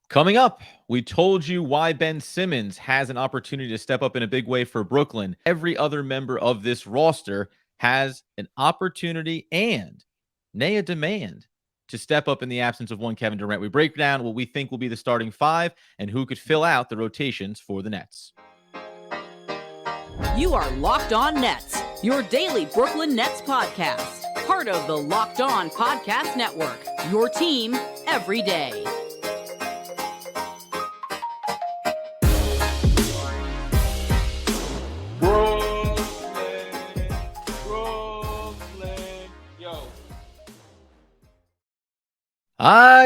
Coming up, we told you why Ben Simmons has an opportunity to step up in a big way for Brooklyn. Every other member of this roster has an opportunity and nay, a demand to step up in the absence of one Kevin Durant. We break down what we think will be the starting five and who could fill out the rotations for the Nets. You are Locked On Nets, your daily Brooklyn Nets podcast. Part of the Locked On Podcast Network, your team every day.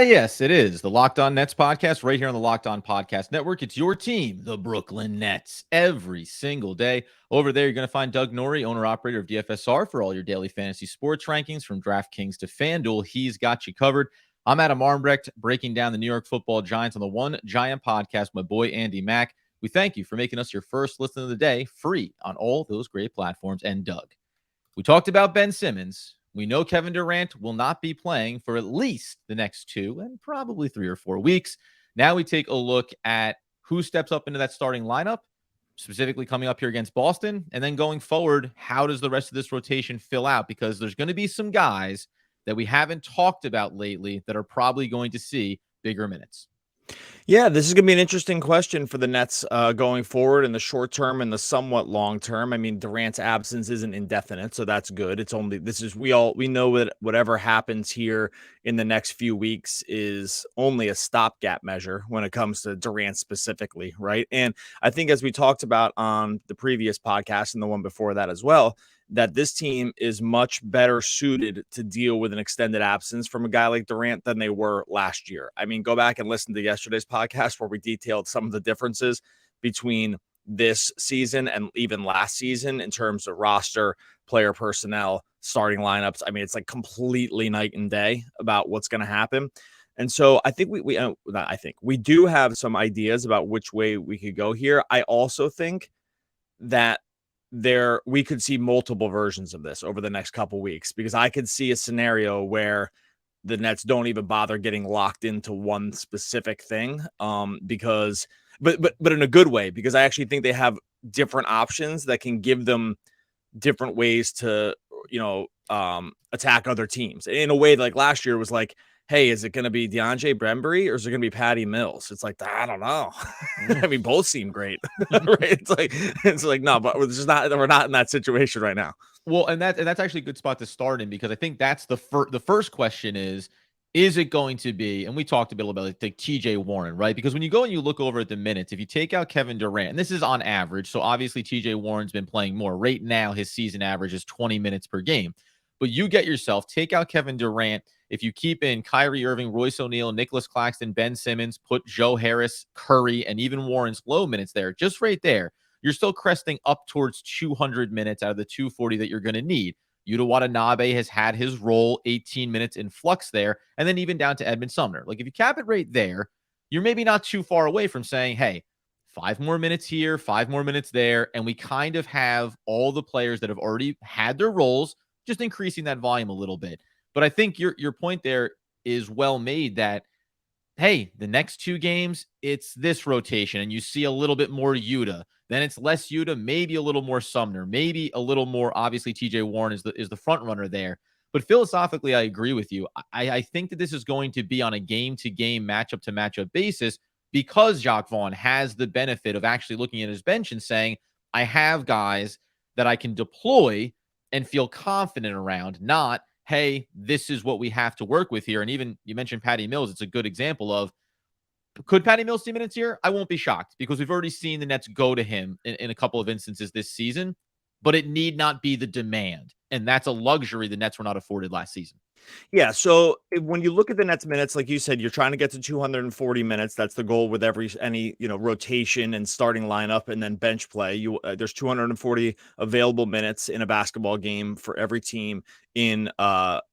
Yes, it is the Locked On Nets podcast right here on the Locked On Podcast Network. It's your team, the Brooklyn Nets, every single day. Over there, you're going to find Doug Norrie, owner-operator of DFSR, for all your daily fantasy sports rankings from DraftKings to FanDuel. He's got you covered. I'm Adam Armbrecht, breaking down the New York Football Giants on the One Giant podcast. My boy, Andy Mack. We thank you for making us your first listen of the day, free on all those great platforms. And Doug, we talked about Ben Simmons. We know Kevin Durant will not be playing for at least the next 2 and probably 3 or 4 weeks. Now we take a look at who steps up into that starting lineup, specifically coming up here against Boston. And then going forward, how does the rest of this rotation fill out? Because there's going to be some guys that we haven't talked about lately that are probably going to see bigger minutes. Yeah, this is going to be an interesting question for the Nets going forward in the short term and the somewhat long term. I mean, Durant's absence isn't indefinite, so that's good. It's only we know that whatever happens here in the next few weeks is only a stopgap measure when it comes to Durant specifically, right? And I think as we talked about on the previous podcast and the one before that as well, that this team is much better suited to deal with an extended absence from a guy like Durant than they were last year. I mean, go back and listen to yesterday's podcast where we detailed some of the differences between this season and even last season in terms of roster, player personnel, starting lineups. I mean, it's like completely night and day about what's going to happen. And so I think we do have some ideas about which way we could go here. I also think that we could see multiple versions of this over the next couple weeks, because I could see a scenario where the Nets don't even bother getting locked into one specific thing, because in a good way, because I actually think they have different options that can give them different ways to attack other teams in a way like last year was like, hey, is it going to be DeAndre Bembry or is it going to be Patty Mills? It's like, I don't know. I mean, both seem great, right? It's like, no, but we're not in that situation right now. Well, and that's actually a good spot to start in, because I think that's the first question is it going to be, and we talked a bit about like TJ Warren, right? Because when you go and you look over at the minutes, if you take out Kevin Durant, and this is on average, so obviously TJ Warren's been playing more. Right now, his season average is 20 minutes per game. But you get yourself, take out Kevin Durant. If you keep in Kyrie Irving, Royce O'Neal, Nicholas Claxton, Ben Simmons, put Joe Harris, Curry, and even Warren's low minutes there, just right there, you're still cresting up towards 200 minutes out of the 240 that you're going to need. Yuta Watanabe has had his role, 18 minutes in flux there, and then even down to Edmund Sumner. Like, if you cap it right there, you're maybe not too far away from saying, hey, 5 more minutes here, 5 more minutes there, and we kind of have all the players that have already had their roles, just increasing that volume a little bit. But I think your point there is well made that, hey, the next 2 games, it's this rotation, and you see a little bit more Yuta. Then it's less Yuta, maybe a little more Sumner, maybe a little more. Obviously, TJ Warren is the front runner there. But philosophically, I agree with you. I think that this is going to be on a game-to-game, matchup-to-matchup basis, because Jacque Vaughn has the benefit of actually looking at his bench and saying, I have guys that I can deploy and feel confident around, not, hey, this is what we have to work with here. And even you mentioned Patty Mills. It's a good example of, could Patty Mills see minutes here? I won't be shocked, because we've already seen the Nets go to him in a couple of instances this season, but it need not be the demand. And that's a luxury the Nets were not afforded last season. Yeah, so when you look at the Nets minutes, like you said, you're trying to get to 240 minutes. That's the goal with any rotation and starting lineup and then bench play. There's 240 available minutes in a basketball game for every team in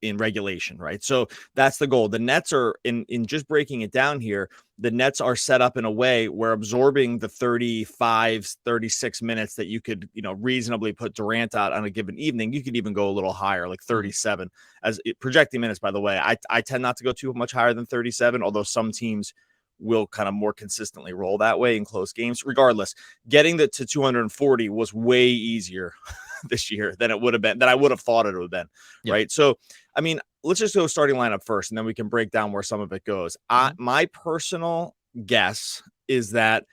regulation, right? So that's the goal. The Nets are in just breaking it down here. The Nets are set up in a way where absorbing the 35, 36 minutes that you could, reasonably put Durant out on a given evening. You could even go a little higher, like 37 projecting minutes. By the way, I tend not to go too much higher than 37, although some teams will kind of more consistently roll that way in close games. Regardless, getting to 240 was way easier this year than it would have been, than I would have thought it would have been. Yeah. Right. So, I mean, let's just go starting lineup first, and then we can break down where some of it goes. My personal guess is that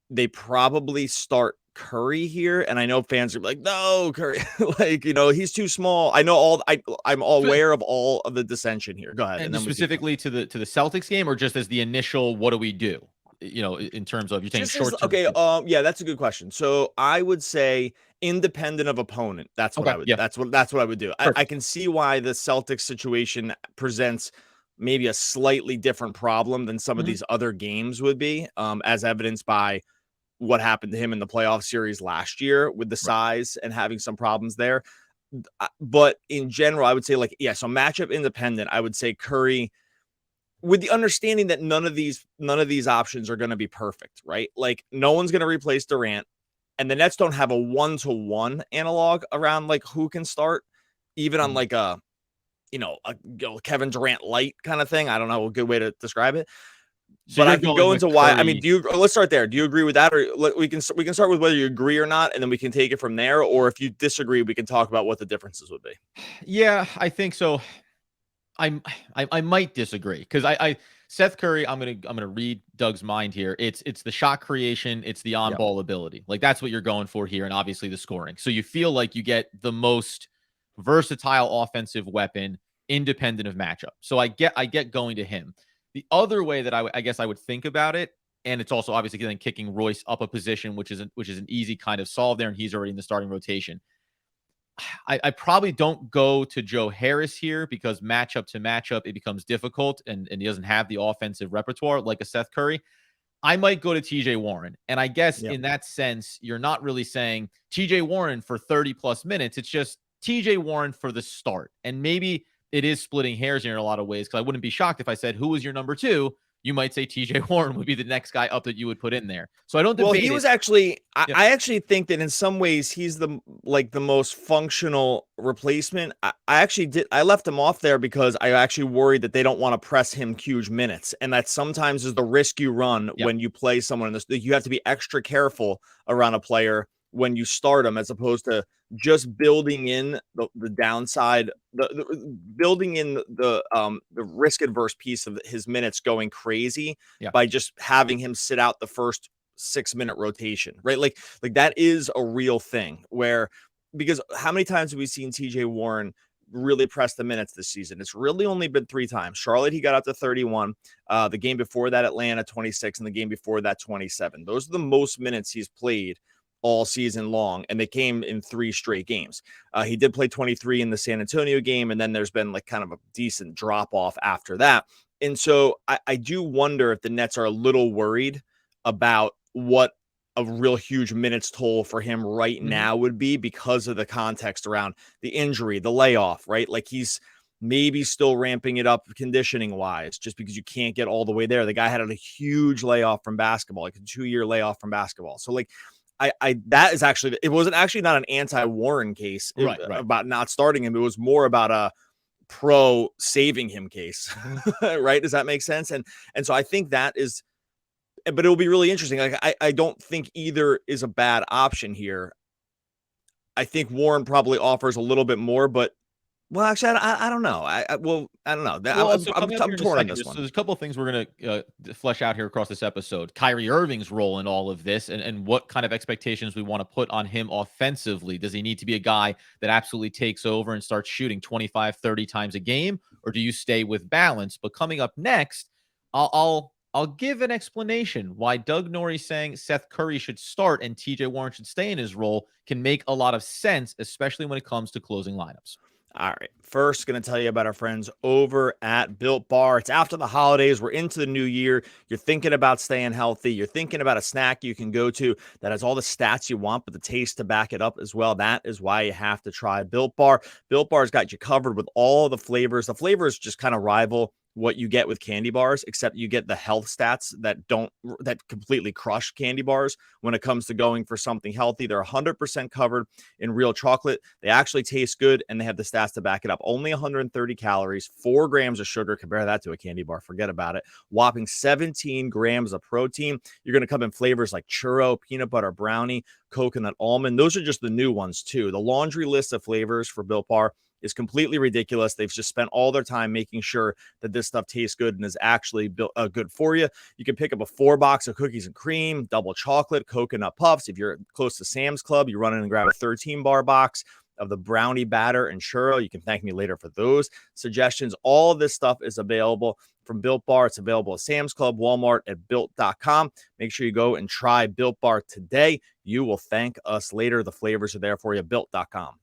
they probably start Curry here, and I know fans are like, no, Curry, like, he's too small. I know I'm aware of all of the dissension here. Go ahead. And then specifically to the Celtics game, or just as the initial, what do we do? In terms of, you're saying short term. Okay, yeah, that's a good question. So I would say independent of opponent. That's what Okay, I would. yeah. That's what I would do. I can see why the Celtics situation presents maybe a slightly different problem than some of these other games would be, as evidenced by what happened to him in the playoff series last year with the size and having some problems there. But in general, I would say, like, yeah, so matchup independent, I would say Curry, with the understanding that none of these options are going to be perfect, right? Like, no one's going to replace Durant, and the Nets don't have a 1-to-1 analog around like who can start, even on like a Kevin Durant light kind of thing. I don't know a good way to describe it. So but I can go into why. I mean, let's start there. Do you agree with that, or we can start with whether you agree or not, and then we can take it from there. Or if you disagree, we can talk about what the differences would be. Yeah, I think so. I might disagree, because Seth Curry, I'm gonna read Doug's mind here. It's the shot creation, it's the on-ball ability. Like, that's what you're going for here, and obviously the scoring. So you feel like you get the most versatile offensive weapon independent of matchup. So I get going to him. The other way that I guess I would think about it, and it's also obviously then kicking Royce up a position, which is an easy kind of solve there, and he's already in the starting rotation. I probably don't go to Joe Harris here, because matchup to matchup, it becomes difficult, and he doesn't have the offensive repertoire like a Seth Curry. I might go to TJ Warren. And I guess in that sense, you're not really saying TJ Warren for 30 plus minutes. It's just TJ Warren for the start. And maybe it is splitting hairs here in a lot of ways, because I wouldn't be shocked if I said, who was your number 2? You might say TJ Warren would be the next guy up that you would put in there. So I don't debate. Well, he was actually, I actually think that in some ways he's the most functional replacement. I left him off there because I actually worried that they don't want to press him huge minutes. And that sometimes is the risk you run when you play someone in this. You have to be extra careful around a player when you start them, as opposed to just building in the downside, building in the risk adverse piece of his minutes going crazy by just having him sit out the first 6-minute rotation, right? Like that is a real thing, because how many times have we seen TJ Warren really press the minutes this season? It's really only been 3 times. Charlotte, he got up to 31. The game before that, Atlanta, 26, and the game before that, 27. Those are the most minutes he's played all season long, and they came in 3 straight games. He did play 23 in the San Antonio game, and then there's been like kind of a decent drop off after that. And so I do wonder if the Nets are a little worried about what a real huge minutes toll for him right now would be, because of the context around the injury, the layoff, right? Like, he's maybe still ramping it up conditioning wise, just because you can't get all the way there. The guy had a huge layoff from basketball, like a 2-year layoff from basketball. So like, that is actually, it wasn't actually not an anti-Warren case about not starting him. It was more about a pro saving him case, right? Does that make sense? And so I think that is, but it'll be really interesting. Like, I don't think either is a bad option here. I think Warren probably offers a little bit more, but well, actually, I don't know. I don't know. I'm torn on this one. So there's a couple of things we're going to flesh out here across this episode. Kyrie Irving's role in all of this, and what kind of expectations we want to put on him offensively. Does he need to be a guy that absolutely takes over and starts shooting 25, 30 times a game, or do you stay with balance? But coming up next, I'll give an explanation why Doug Norrie saying Seth Curry should start and TJ Warren should stay in his role can make a lot of sense, especially when it comes to closing lineups. All right. First, going to tell you about our friends over at Built Bar. It's after the holidays. We're into the new year. You're thinking about staying healthy. You're thinking about a snack you can go to that has all the stats you want, but the taste to back it up as well. That is why you have to try Built Bar. Built Bar's got you covered with all the flavors. The flavors just kind of rival what you get with candy bars, except you get the health stats that completely crush candy bars when it comes to going for something healthy. They're 100% covered in real chocolate. They actually taste good, and they have the stats to back it up. Only 130 calories, 4 grams of sugar. Compare that to a candy bar. Forget about it. Whopping 17 grams of protein. You're going to come in flavors like churro, peanut butter brownie, coconut almond. Those are just the new ones too. The laundry list of flavors for Built Bar is completely ridiculous. They've just spent all their time making sure that this stuff tastes good and is actually good for you. You can pick up a 4-box of cookies and cream, double chocolate, coconut puffs. If you're close to Sam's Club, you run in and grab a 13-bar box of the brownie batter and churro. You can thank me later for those suggestions. All of this stuff is available from Built Bar. It's available at Sam's Club, Walmart, at built.com. Make sure you go and try Built Bar today. You will thank us later. The flavors are there for you, built.com.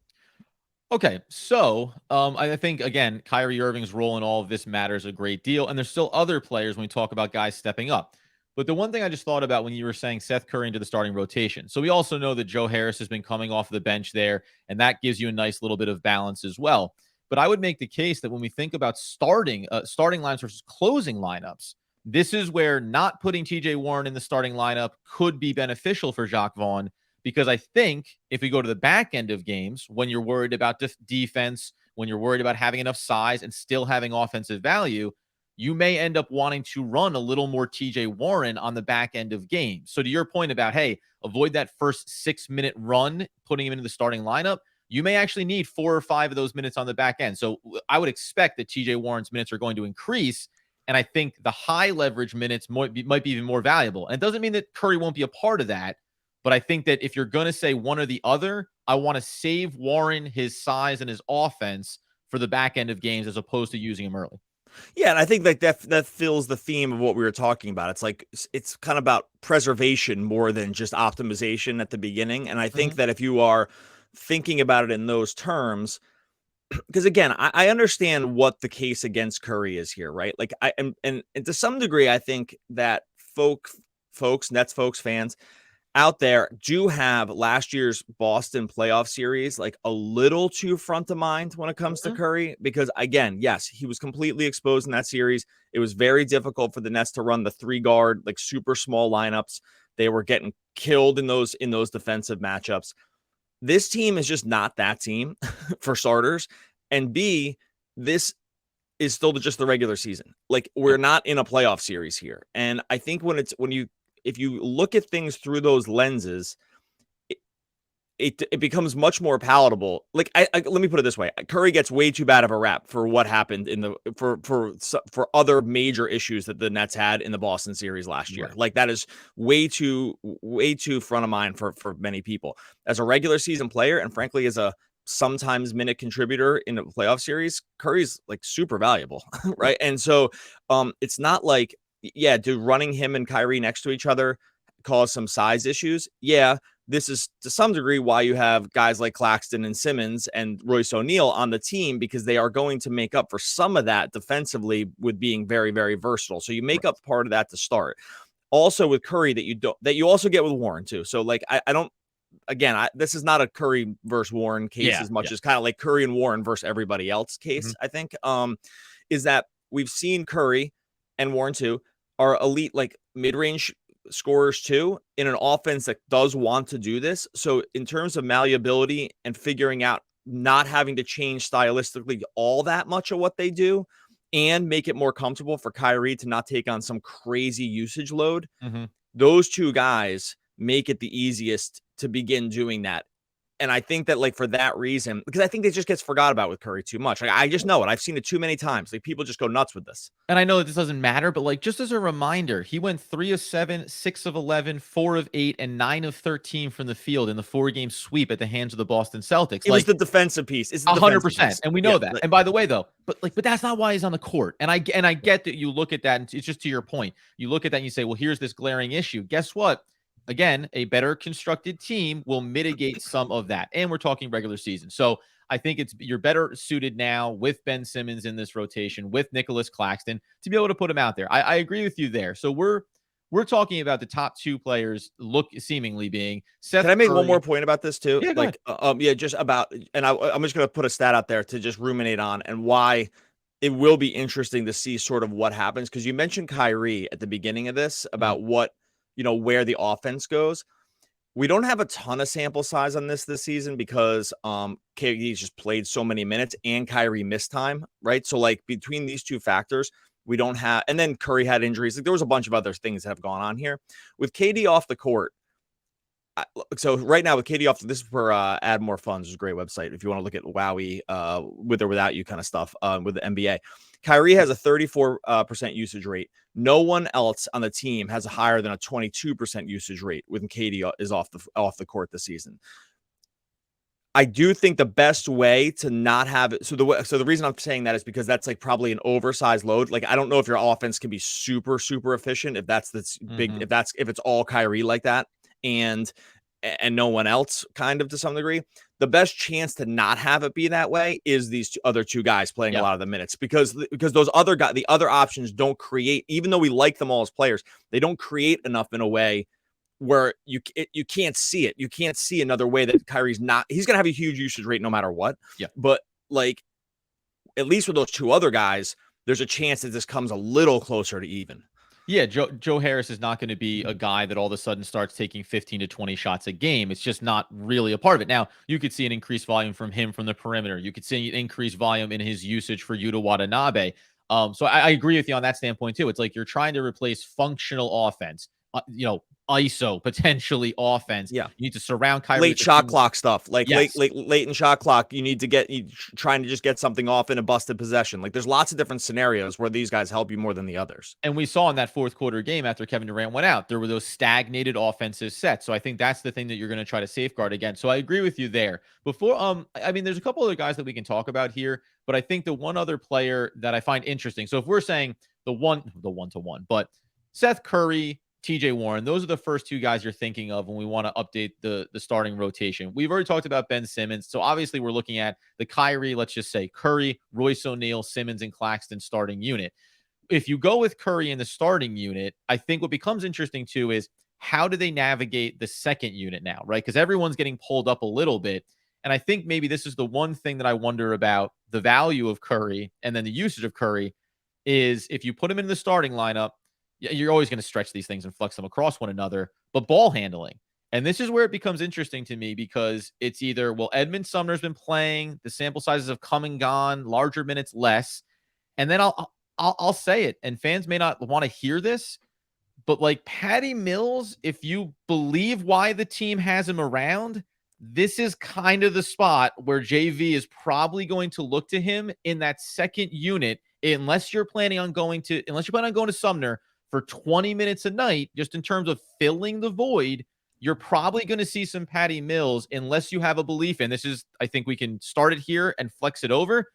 Okay, so I think, again, Kyrie Irving's role in all of this matters a great deal. And there's still other players when we talk about guys stepping up. But the one thing I just thought about when you were saying Seth Curry into the starting rotation. So we also know that Joe Harris has been coming off the bench there, and that gives you a nice little bit of balance as well. But I would make the case that when we think about starting lines versus closing lineups, this is where not putting TJ Warren in the starting lineup could be beneficial for Jacque Vaughn. Because I think if we go to the back end of games, when you're worried about defense, when you're worried about having enough size and still having offensive value, you may end up wanting to run a little more TJ Warren on the back end of games. So to your point about, hey, avoid that first 6-minute run, putting him into the starting lineup, you may actually need 4 or 5 of those minutes on the back end. So I would expect that TJ Warren's minutes are going to increase. And I think the high leverage minutes might be even more valuable. And it doesn't mean that Curry won't be a part of that. But I think that if you're going to say one or the other, I want to save Warren, his size, and his offense for the back end of games as opposed to using him early. Yeah, and I think like that fills the theme of what we were talking about. It's like it's kind of about preservation more than just optimization at the beginning. And I think that if you are thinking about it in those terms, because again, I understand what the case against Curry is here, right? Like and to some degree, I think that Nets fans out there do have last year's Boston playoff series like a little too front of mind when it comes to Curry, because again, yes, he was completely exposed in that series. It was very difficult for the Nets to run the 3-guard, like super small lineups. They were getting killed in those defensive matchups. This team is just not that team for starters. And B, this is still just the regular season. Like we're not in a playoff series here. And I think if you look at things through those lenses, it becomes much more palatable. Like let me put it this way: Curry gets way too bad of a rap for what happened for other major issues that the Nets had in the Boston series last year. Right. Like that is way too front of mind for many people. As a regular season player, and frankly, as a sometimes minute contributor in a playoff series, Curry's like super valuable, right? And so it's not like, yeah, do running him and Kyrie next to each other cause some size issues? Yeah, this is to some degree why you have guys like Claxton and Simmons and Royce O'Neal on the team, because they are going to make up for some of that defensively with being very, very versatile. So you make up part of that to start. Also with Curry that you also get with Warren too. So like I don't. Again, this is not a Curry versus Warren case as much as kind of like Curry and Warren versus everybody else case. I think is that we've seen Curry and Warren too are elite, like mid-range scorers too, in an offense that does want to do this. So in terms of malleability and figuring out not having to change stylistically all that much of what they do and make it more comfortable for Kyrie to not take on some crazy usage load, those two guys make it the easiest to begin doing that. And I think that like for that reason, because I think it just gets forgot about with Curry too much. Like I just know it. I've seen it too many times. Like people just go nuts with this. And I know that this doesn't matter, but like just as a reminder, he went 3 of 7, 6 of 11, 4 of 8, and 9 of 13 from the field in the 4-game sweep at the hands of the Boston Celtics. It was the defensive piece. It's 100%, and we know that. And by the way, though, but that's not why he's on the court. And I get that you look at that, and it's just to your point. You look at that and you say, well, here's this glaring issue. Guess what? Again, a better constructed team will mitigate some of that. And we're talking regular season. So I think you're better suited now with Ben Simmons in this rotation, with Nicholas Claxton, to be able to put him out there. I agree with you there. So we're talking about the top 2 players seemingly being Seth. Can I make one more point about this too? Yeah, just about, and I'm just going to put a stat out there to just ruminate on and why it will be interesting to see sort of what happens, because you mentioned Kyrie at the beginning of this about what, where the offense goes. We don't have a ton of sample size on this season because KD's just played so many minutes and Kyrie missed time, right? So like between these two factors, we don't have, and then Curry had injuries. Like there was a bunch of other things that have gone on here with KD off the court. So right now with KD off, this is for Add More Funds, is a great website if you want to look at Wowie with or without you kind of stuff with the NBA. Kyrie has a 34% usage rate. No one else on the team has a higher than a 22% usage rate when KD is off the court this season. I do think the best way to not have it. So the reason I'm saying that is because that's like probably an oversized load. Like I don't know if your offense can be super efficient if that's big, if it's all Kyrie like that and no one else kind of to some degree. The best chance to not have it be that way is these other two guys playing a lot of the minutes because those other guys, the other options don't create, even though we like them all as players, they don't create enough in a way where you can't see it. You can't see another way that Kyrie's not, he's going to have a huge usage rate no matter what. Yeah. But like, at least with those two other guys, there's a chance that this comes a little closer to even. Yeah, Joe Harris is not going to be a guy that all of a sudden starts taking 15 to 20 shots a game. It's just not really a part of it. Now, you could see an increased volume from him from the perimeter. You could see an increased volume in his usage for Yuta Watanabe. So I agree with you on that standpoint too. It's like you're trying to replace functional offense, ISO potentially offense. Yeah, you need to surround Kyrie. Late shot clock stuff, like yes. late in shot clock. You need to trying to just get something off in a busted possession. Like there's lots of different scenarios where these guys help you more than the others. And we saw in that fourth quarter game after Kevin Durant went out, there were those stagnated offensive sets. So I think that's the thing that you're going to try to safeguard against. So I agree with you there. Before, I mean, there's a couple other guys that we can talk about here, but I think the one other player that I find interesting. So if we're saying the one-to-one, but Seth Curry, TJ Warren, those are the first two guys you're thinking of when we want to update the starting rotation. We've already talked about Ben Simmons. So obviously we're looking at the Kyrie, let's just say Curry, Royce O'Neal, Simmons, and Claxton starting unit. If you go with Curry in the starting unit, I think what becomes interesting too is how do they navigate the second unit now, right? Because everyone's getting pulled up a little bit. And I think maybe this is the one thing that I wonder about the value of Curry and then the usage of Curry is if you put him in the starting lineup, you're always going to stretch these things and flex them across one another, but ball handling. And this is where it becomes interesting to me because it's either, well, Edmund Sumner's been playing, the sample sizes have come and gone, larger minutes, less. And then I'll say it, and fans may not want to hear this, but like Patty Mills, if you believe why the team has him around, this is kind of the spot where JV is probably going to look to him in that second unit, unless you're planning on going to Sumner for 20 minutes a night, just in terms of filling the void. You're probably going to see some Patty Mills unless you have a belief. And this is, I think we can start it here and flex it over,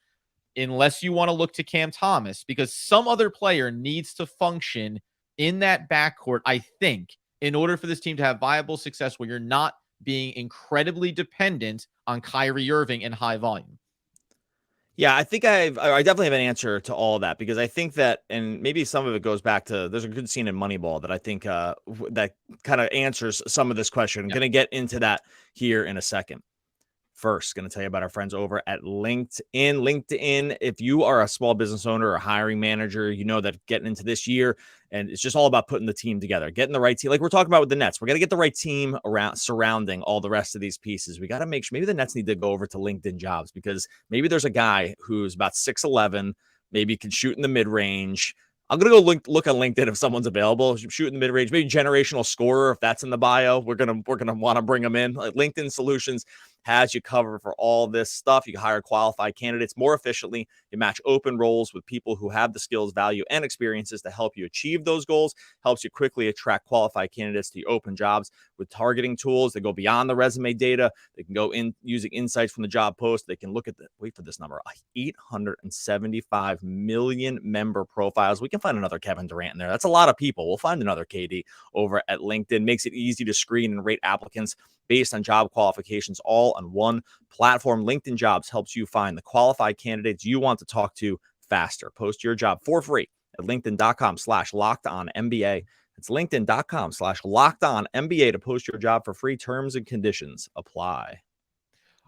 unless you want to look to Cam Thomas, because some other player needs to function in that backcourt, I think, in order for this team to have viable success where you're not being incredibly dependent on Kyrie Irving in high volume. Yeah, I think I definitely have an answer to all of that because I think that, and maybe some of it goes back to, there's a good scene in Moneyball that I think that kind of answers some of this question. I'm going to get into that here in a second. First, going to tell you about our friends over at LinkedIn. LinkedIn, if you are a small business owner or a hiring manager, you know that getting into this year, and it's just all about putting the team together, getting the right team. Like we're talking about with the Nets, we're going to get the right team around surrounding all the rest of these pieces. We got to make sure maybe the Nets need to go over to LinkedIn Jobs because maybe there's a guy who's about 6'11", maybe can shoot in the mid range. I'm going to go look on LinkedIn if someone's available, shoot in the mid-range, maybe generational scorer. If that's in the bio, we're going to want to bring them in. Like LinkedIn Solutions has you covered for all this stuff. You can hire qualified candidates more efficiently. You match open roles with people who have the skills, value, and experiences to help you achieve those goals. Helps you quickly attract qualified candidates to your open jobs with targeting tools that go beyond the resume data. They can go in using insights from the job post. They can look at wait for this number, 875 million member profiles. We can find another Kevin Durant in there. That's a lot of people. We'll find another KD over at LinkedIn. Makes it easy to screen and rate applicants based on job qualifications all on one platform. LinkedIn Jobs helps you find the qualified candidates you want to talk to faster. Post your job for free at linkedin.com/lockedonnba. It's linkedin.com/lockedonnba to post your job for free. Terms and conditions apply.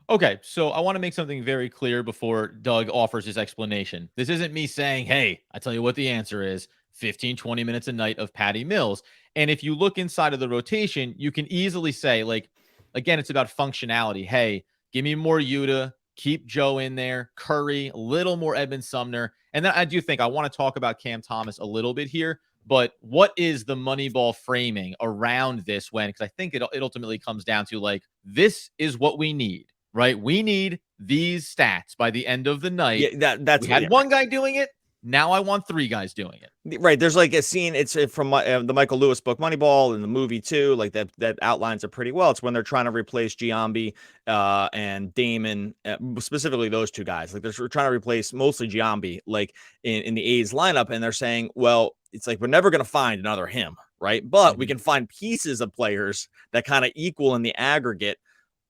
Okay, so I want to make something very clear before Doug offers his explanation. This isn't me saying, hey, I tell you what the answer is 15, 20 minutes a night of Patty Mills. And if you look inside of the rotation, you can easily say, like, again, it's about functionality. Hey, give me more Yuta, keep Joe in there, Curry, a little more Edmund Sumner. And then I do think I want to talk about Cam Thomas a little bit here. But what is the Moneyball framing around this when? Because I think it ultimately comes down to like, this is what we need. Right? We need these stats by the end of the night. Yeah, that's we had one guy doing it. Now I want 3 guys doing it. Right. There's like a scene. It's from the Michael Lewis book Moneyball and the movie too. Like that outlines it pretty well. It's when they're trying to replace Giambi and Damon, specifically those 2 guys. Like they're trying to replace mostly Giambi, like in the A's lineup, and they're saying, well, it's like we're never going to find another him, right? But we can find pieces of players that kind of equal in the aggregate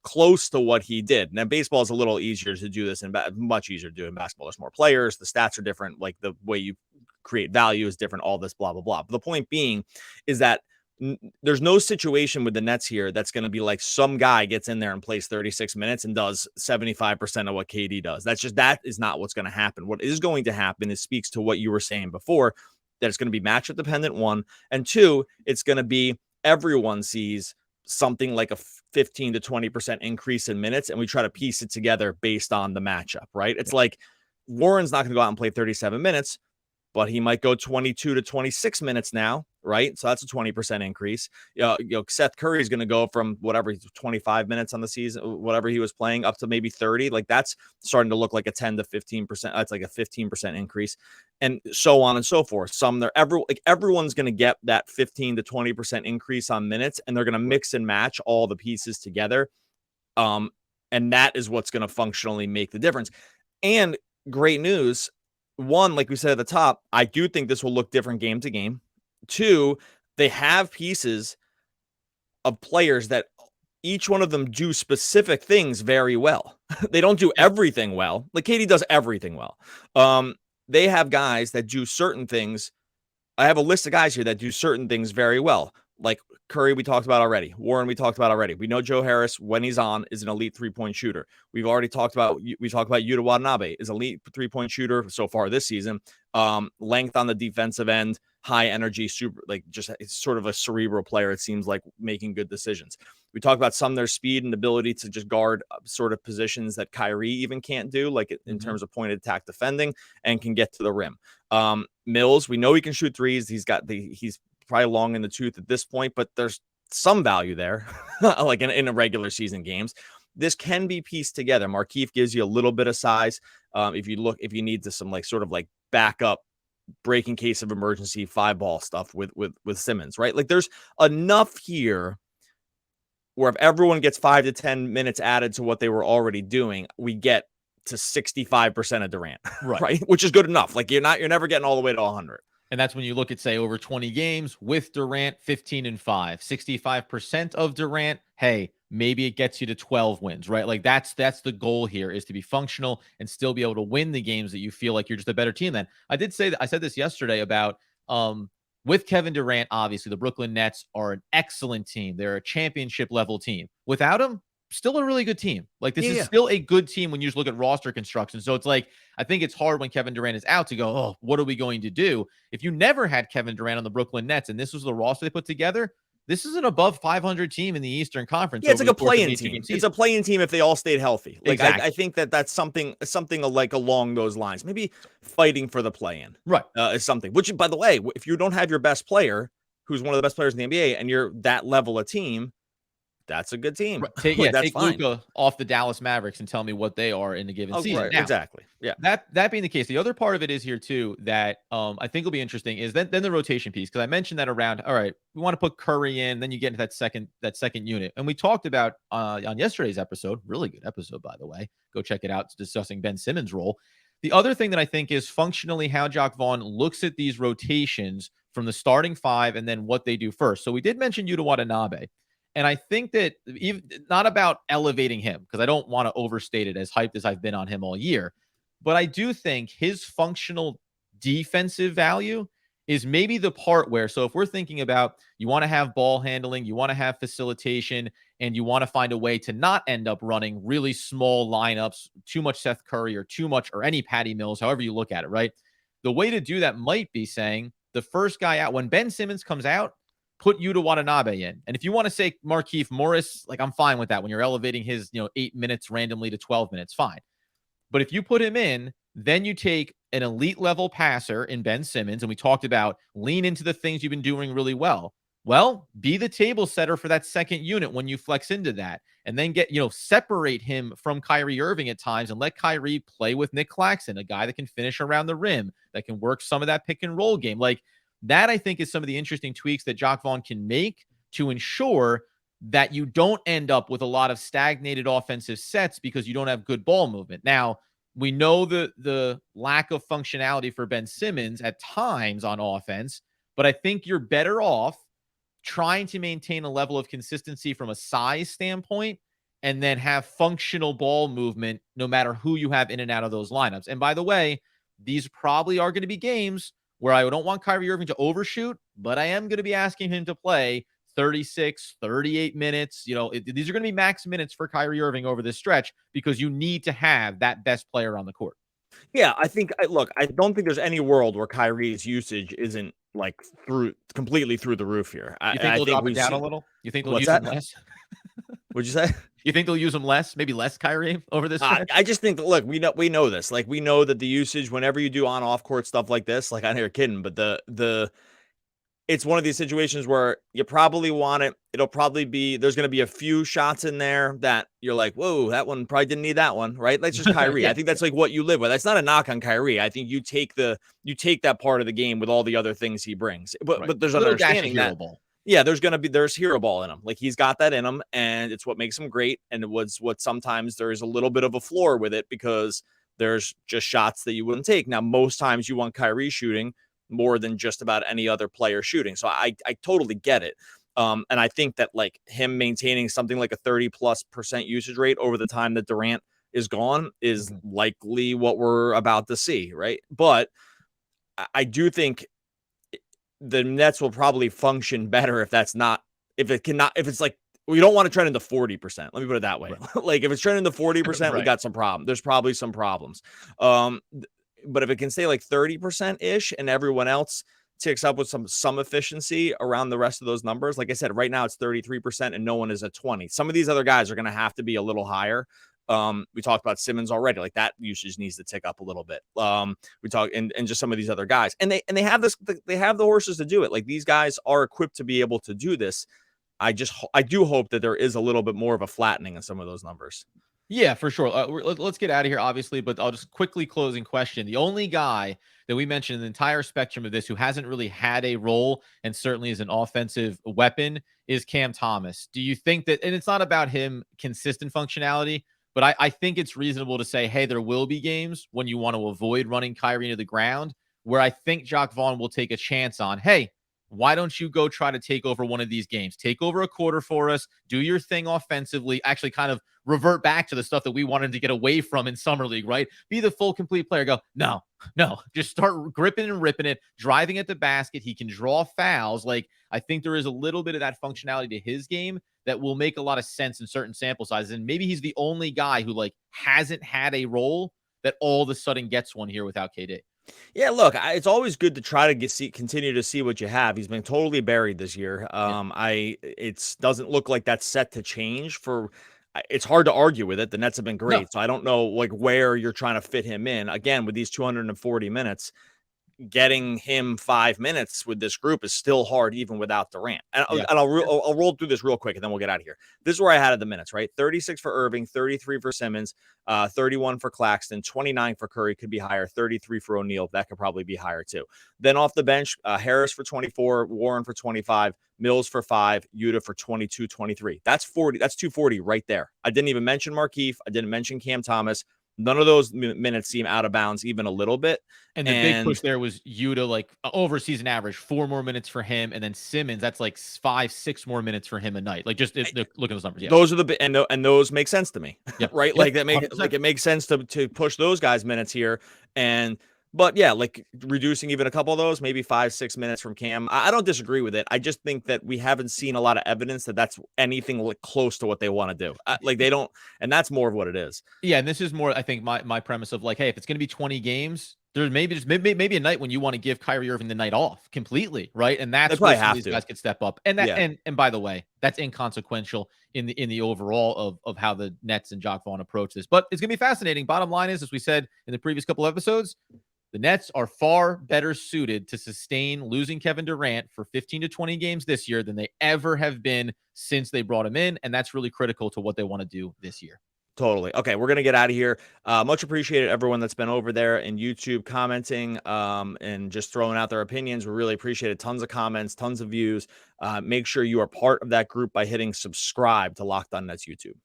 close to what he did. Now, baseball is a little easier to do this and much easier to do in basketball. There's more players. The stats are different. Like the way you create value is different, all this, blah, blah, blah. But the point being is that there's no situation with the Nets here that's going to be like some guy gets in there and plays 36 minutes and does 75% of what KD does. That is not what's going to happen. What is going to happen is speaks to what you were saying before, that it's going to be matchup dependent, 1, and 2, it's going to be everyone sees something like a 15 to 20% increase in minutes, and we try to piece it together based on the matchup, right? It's like Warren's not going to go out and play 37 minutes, but he might go 22 to 26 minutes now, right? So that's a 20% increase. Seth Curry is going to go from whatever 25 minutes on the season, whatever he was playing, up to maybe 30. Like that's starting to look like a 10 to 15%. That's like a 15% increase, and so on and so forth. Everyone's going to get that 15 to 20% increase on minutes, and they're going to mix and match all the pieces together. And that is what's going to functionally make the difference. And great news. 1, like we said at the top, I do think this will look different game to game. 2, they have pieces of players that each one of them do specific things very well. They don't do everything well. Like KD does everything well. They have guys that do certain things. I have a list of guys here that do certain things very well. Like Curry, we talked about already. Warren, we talked about already. We know Joe Harris, when he's on, is an elite 3-point shooter. We talked about Yuta Watanabe is elite 3-point shooter so far this season. Length on the defensive end, high energy, super, like just it's sort of a cerebral player. It seems like making good decisions. We talk about some of their speed and ability to just guard sort of positions that Kyrie even can't do, like in terms of pointed attack defending, and can get to the rim. Mills, we know he can shoot threes. He's probably long in the tooth at this point, but there's some value there, like in a regular season games. This can be pieced together. Markieff gives you a little bit of size. If you need to some like sort of like backup breaking case of emergency 5-ball stuff with Simmons, right? Like there's enough here where if everyone gets 5 to 10 minutes added to what they were already doing, we get to 65% of Durant, right? Which is good enough. Like you're never getting all the way to 100. And that's when you look at, say, over 20 games with Durant, 15-5, 65% of Durant. Hey, maybe it gets you to 12 wins, right? Like that's the goal here, is to be functional and still be able to win the games that you feel like you're just a better team than. I said this yesterday about with Kevin Durant, obviously the Brooklyn Nets are an excellent team. They're a championship level team. Without him, still a really good team. Like this is still a good team when you just look at roster construction. So it's like, I think it's hard when Kevin Durant is out to go, oh, what are we going to do? If you never had Kevin Durant on the Brooklyn Nets and this was the roster they put together, this is an above 500 team in the Eastern Conference. Yeah, it's like a play-in team. It's a play-in team if they all stayed healthy. Like exactly. I think that's something like along those lines. Maybe fighting for the play-in, right? Is something. Which, by the way, if you don't have your best player, who's one of the best players in the NBA, and you're that level of team, that's a good team. Right. Take Luka off the Dallas Mavericks and tell me what they are in the given season. Right. Now, exactly. Yeah. That being the case, the other part of it is here too that I think will be interesting is then the rotation piece, because I mentioned that around. All right, we want to put Curry in, then you get into that second unit, and we talked about on yesterday's episode, really good episode by the way. Go check it out. It's discussing Ben Simmons' role. The other thing that I think is functionally how Jacque Vaughn looks at these rotations from the starting 5 and then what they do first. So we did mention Yuta Watanabe. And I think that even not about elevating him, because I don't want to overstate it as hyped as I've been on him all year, but I do think his functional defensive value is maybe the part where, so if we're thinking about you want to have ball handling, you want to have facilitation, and you want to find a way to not end up running really small lineups, too much Seth Curry or too much, or any Patty Mills, however you look at it, right? The way to do that might be saying the first guy out, when Ben Simmons comes out, put Yuta Watanabe in. And if you want to say Markieff Morris, like, I'm fine with that. When you're elevating his, 8 minutes randomly to 12 minutes, fine. But if you put him in, then you take an elite level passer in Ben Simmons, and we talked about lean into the things you've been doing really well. Well, be the table setter for that second unit when you flex into that, and then get, separate him from Kyrie Irving at times and let Kyrie play with Nick Claxton, a guy that can finish around the rim, that can work some of that pick and roll game. Like that, I think, is some of the interesting tweaks that Jacque Vaughn can make to ensure that you don't end up with a lot of stagnated offensive sets because you don't have good ball movement. Now, we know the lack of functionality for Ben Simmons at times on offense, but I think you're better off trying to maintain a level of consistency from a size standpoint and then have functional ball movement no matter who you have in and out of those lineups. And by the way, these probably are going to be games where I don't want Kyrie Irving to overshoot, but I am going to be asking him to play 36, 38 minutes. These are going to be max minutes for Kyrie Irving over this stretch because you need to have that best player on the court. Yeah, I don't think there's any world where Kyrie's usage isn't like completely through the roof here. You think they'll drop it down a little? You think they'll use him less? What'd you say? You think they'll use him less? Maybe less Kyrie over this stretch? I just think that, look, we know this. Like, we know that the usage, whenever you do on off court stuff like this, like, I know you're kidding, but it's one of these situations where you probably want it. It'll probably be, there's going to be a few shots in there that you're like, whoa, that one probably didn't need that one, right? That's just Kyrie. Yeah. I think that's like what you live with. That's not a knock on Kyrie. I think you take that part of the game with all the other things he brings. But there's an understanding that, yeah, there's hero ball in him. Like, he's got that in him, and it's what makes him great. And it was what sometimes there's a little bit of a floor with it because there's just shots that you wouldn't take. Now, most times you want Kyrie shooting more than just about any other player shooting. So I totally get it. And I think that, like, him maintaining something like a 30+% usage rate over the time that Durant is gone is likely what we're about to see. Right. But I do think the Nets will probably function better if it's like, we don't want to trend into 40%. Let me put it that way. Right. Like, if it's trending to 40%, right, we got some problem. There's probably some problems. But if it can stay like 30% ish and everyone else ticks up with some efficiency around the rest of those numbers, like I said, right now it's 33% and no one is at 20. Some of these other guys are going to have to be a little higher. We talked about Simmons already, like that usage needs to tick up a little bit. We talk and just some of these other guys, and they have they have the horses to do it. Like, these guys are equipped to be able to do this. I do hope that there is a little bit more of a flattening in some of those numbers. Yeah, for sure. Let's get out of here, obviously, but I'll just quickly closing question. The only guy that we mentioned in the entire spectrum of this who hasn't really had a role and certainly is an offensive weapon is Cam Thomas. Do you think that, and it's not about him consistent functionality, but I think it's reasonable to say, hey, there will be games when you want to avoid running Kyrie into the ground where I think Jacque Vaughn will take a chance on, hey, why don't you go try to take over one of these games? Take over a quarter for us. Do your thing offensively. Actually kind of revert back to the stuff that we wanted to get away from in Summer League, right? Be the full, complete player. Go, no. Just start gripping and ripping it, driving at the basket. He can draw fouls. Like, I think there is a little bit of that functionality to his game that will make a lot of sense in certain sample sizes. And maybe he's the only guy who, like, hasn't had a role that all of a sudden gets one here without KD. Yeah, look, it's always good to try to continue to see what you have. He's been totally buried this year. It doesn't look like that's set to change. It's hard to argue with it. The Nets have been great, no. So I don't know, like, where you're trying to fit him in. Again, with these 240 minutes, getting him 5 minutes with this group is still hard, even without Durant. And I'll roll through this real quick, and then we'll get out of here. This is where I had at the minutes, right? 36 for Irving, 33 for Simmons, 31 for Claxton, 29 for Curry, could be higher, 33 for O'Neal. That could probably be higher too. Then off the bench, Harris for 24, Warren for 25, Mills for 5, Yuta for 22, 23. That's 40. That's 240 right there. I didn't even mention Markieff. I didn't mention Cam Thomas. None of those minutes seem out of bounds even a little bit. And the big push there was Yuta, like, over season average, 4 more minutes for him. And then Simmons, that's like 5-6 more minutes for him a night. Like, just look at those numbers. Yeah. Those are and those make sense to me. Yep. Right. Yep. Like, it makes sense to push those guys minutes here. And But yeah, like reducing even a couple of those, maybe 5-6 minutes from Cam. I don't disagree with it. I just think that we haven't seen a lot of evidence that that's anything like close to what they want to do. Like they don't, and that's more of what it is. Yeah, and this is more, I think, my premise of like, hey, if it's going to be 20 games, there's maybe a night when you want to give Kyrie Irving the night off completely, right? And that's where some of these guys could step up. And that, and by the way, that's inconsequential in the overall of how the Nets and Jacque Vaughn approach this. But it's going to be fascinating. Bottom line is, as we said in the previous couple episodes, the Nets are far better suited to sustain losing Kevin Durant for 15 to 20 games this year than they ever have been since they brought him in, and that's really critical to what they want to do this year. Totally. Okay, we're gonna get out of here. Much appreciated everyone that's been over there in YouTube commenting and just throwing out their opinions. We really appreciate it. Tons of comments, tons of views. Make sure you are part of that group by hitting subscribe to Locked On Nets YouTube.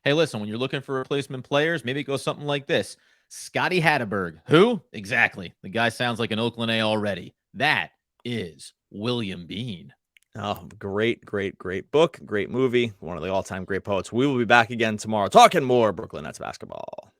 Hey, listen, when you're looking for replacement players, maybe it goes something like this. Scotty Hatteberg. Who? Exactly. The guy sounds like an Oakland A already. That is William Bean. Oh, great book, great movie, one of the all-time great poets. We will be back again tomorrow talking more Brooklyn Nets basketball.